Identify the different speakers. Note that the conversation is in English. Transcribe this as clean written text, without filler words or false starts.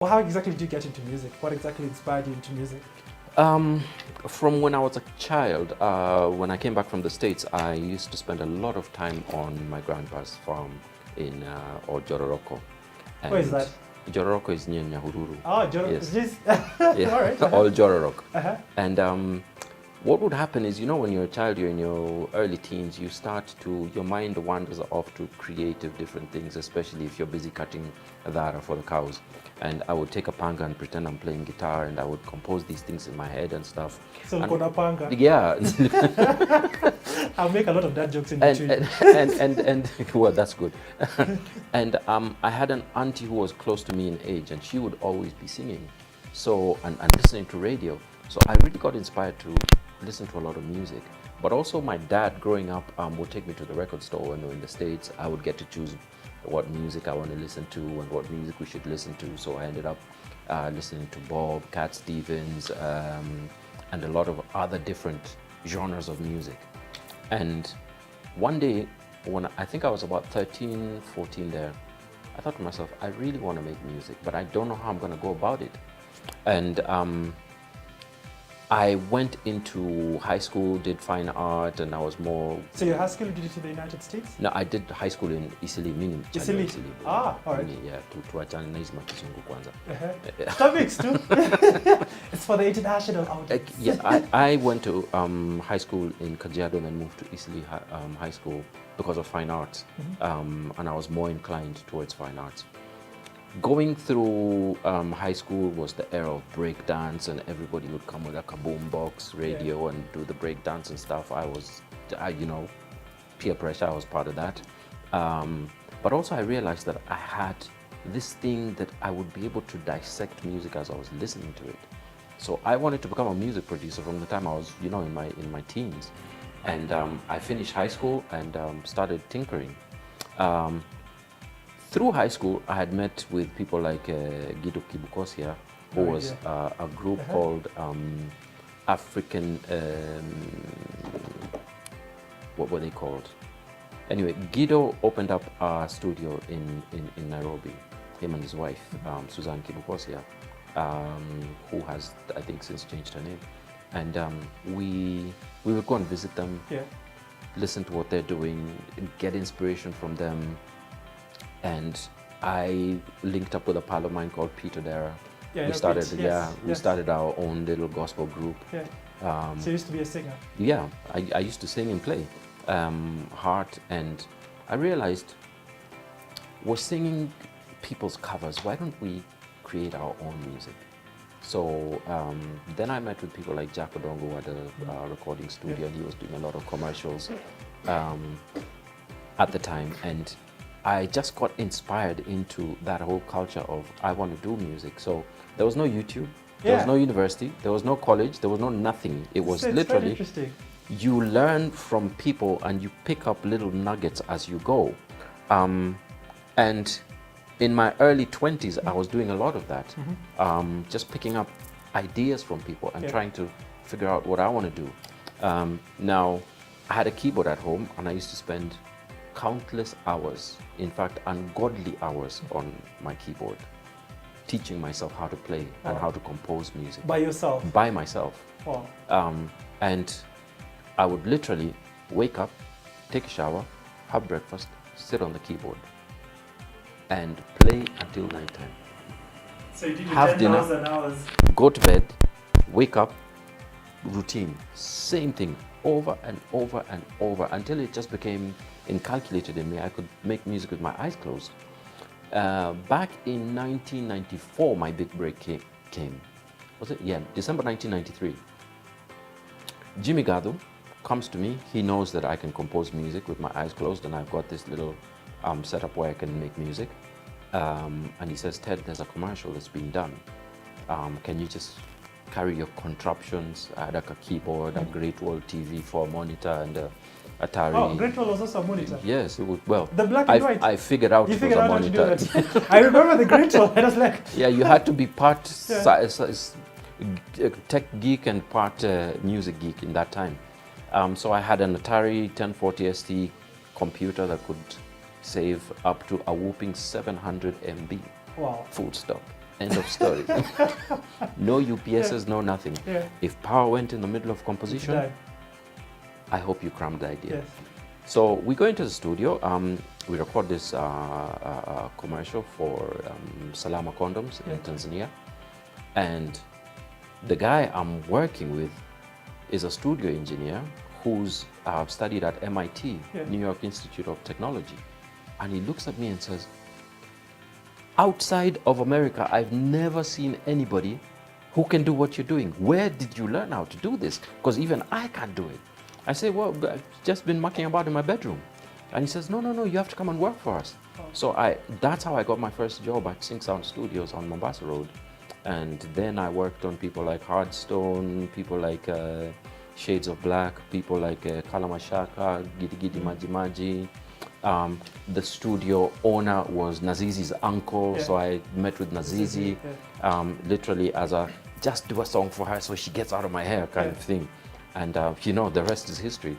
Speaker 1: Well, how exactly did you get into music? What exactly inspired you into music?
Speaker 2: From when I was a child, when I came back from the States, I used to spend a lot of time on my grandpa's farm in Jororoko.
Speaker 1: Where is that?
Speaker 2: Jororoko is near Nyahururu.
Speaker 1: Oh,
Speaker 2: Yes.
Speaker 1: Yeah. All right.
Speaker 2: All Jororok.
Speaker 1: Uh-huh.
Speaker 2: And what would happen is, when you're a child, you're in your early teens, your mind wanders off to creative different things, especially if you're busy cutting dhara for the cows. And I would take a panga and pretend I'm playing guitar, and I would compose these things in my head and stuff.
Speaker 1: So kona panga.
Speaker 2: Yeah.
Speaker 1: I'll make a lot of dad jokes in between.
Speaker 2: And well, that's good. And I had an auntie who was close to me in age, and she would always be singing, and listening to radio. So I really got inspired to listen to a lot of music. But also my dad, growing up, would take me to the record store when we were in the States. I would get to choose what music I want to listen to and what music we should listen to. So I ended up listening to Bob, Cat Stevens, and a lot of other different genres of music. And one day, when I think I was about 13, 14 there, I thought to myself, I really want to make music, but I don't know how I'm going to go about it. And I went into high school, did fine art, and I was more...
Speaker 1: So your high school, did it in the United States?
Speaker 2: No, I did high school in Isili, meaning...
Speaker 1: Isili? Ah, all right.
Speaker 2: Yeah, tuachane na hizi makizungu kwanza.
Speaker 1: Topics too. It's for the international audience.
Speaker 2: Yeah, I went to high school in Kajiado and then moved to Isili High School because of fine arts. And I was more inclined towards fine arts. Going through high school was the era of break dance, and everybody would come with a kaboom box radio and do the break dance and stuff. Peer pressure, I was part of that. But also I realized that I had this thing that I would be able to dissect music as I was listening to it. So I wanted to become a music producer from the time I was, in my teens. And I finished high school and started tinkering. Through high school, I had met with people like Guido Kibukosia, who was a group called African, what were they called? Anyway, Guido opened up a studio in Nairobi, him and his wife, Suzanne Kibukosia, who has, I think, since changed her name. And we would go and visit them, listen to what they're doing, get inspiration from them. And I linked up with a pal of mine called Peter Dara. We started our own little gospel group.
Speaker 1: So you used to be a singer?
Speaker 2: Yeah, I used to sing and play heart, and I realized we're singing people's covers. Why don't we create our own music? So then I met with people like Jack Odongo, who had a recording studio, and he was doing a lot of commercials at the time. And I just got inspired into that whole culture of I want to do music. So there was no YouTube, there was no university, there was no college, there was no nothing. It was literally, you learn from people and you pick up little nuggets as you go. And in my early 20s, I was doing a lot of that, just picking up ideas from people and trying to figure out what I want to do. Now, I had a keyboard at home and I used to spend countless hours, in fact, ungodly hours on my keyboard, teaching myself how to play and how to compose music.
Speaker 1: By yourself?
Speaker 2: By myself.
Speaker 1: Wow.
Speaker 2: And I would literally wake up, take a shower, have breakfast, sit on the keyboard, and play until nighttime.
Speaker 1: So you did
Speaker 2: have
Speaker 1: 10
Speaker 2: dinner,
Speaker 1: hours and hours.
Speaker 2: Go to bed, wake up, routine, same thing, over and over and over, until it just became inculcated in me. I could make music with my eyes closed. Back in 1994, my big break came. Was it? Yeah, December 1993. Jimmy Gadu comes to me. He knows that I can compose music with my eyes closed, and I've got this little setup where I can make music. And he says, Ted, there's a commercial that's being done. Can you just carry your contraptions? I had like a keyboard, a Great Wall TV 4 monitor, and a Atari.
Speaker 1: Oh, Great Wall was also a monitor?
Speaker 2: Yes, it was, well,
Speaker 1: the black and white?
Speaker 2: I figured out it was a monitor.
Speaker 1: I remember the Great Wall. I was like...
Speaker 2: Yeah, you had to be part tech geek and part music geek in that time. So I had an Atari 1040 ST computer that could save up to a whooping 700 MB.
Speaker 1: Wow.
Speaker 2: Full stop. End of story. No UPSs, no nothing.
Speaker 1: Yeah.
Speaker 2: If power went in the middle of composition,
Speaker 1: Die.
Speaker 2: I hope you crammed the idea.
Speaker 1: Yes.
Speaker 2: So we go into the studio. We record this commercial for Salama Condoms in Tanzania. And the guy I'm working with is a studio engineer who's studied at MIT, New York Institute of Technology. And he looks at me and says, outside of America, I've never seen anybody who can do what you're doing. Where did you learn how to do this? Because even I can't do it. I say, well, I've just been mucking about in my bedroom. And he says, no, you have to come and work for us. Oh. So that's how I got my first job at Sync Sound Studios on Mombasa Road. And then I worked on people like Hardstone, people like Shades of Black, people like Kalamashaka, Gidi Gidi Maji Maji. The studio owner was Nazizi's uncle, so I met with Nazizi, literally as a just do a song for her so she gets out of my hair kind of thing. And you know, the rest is history.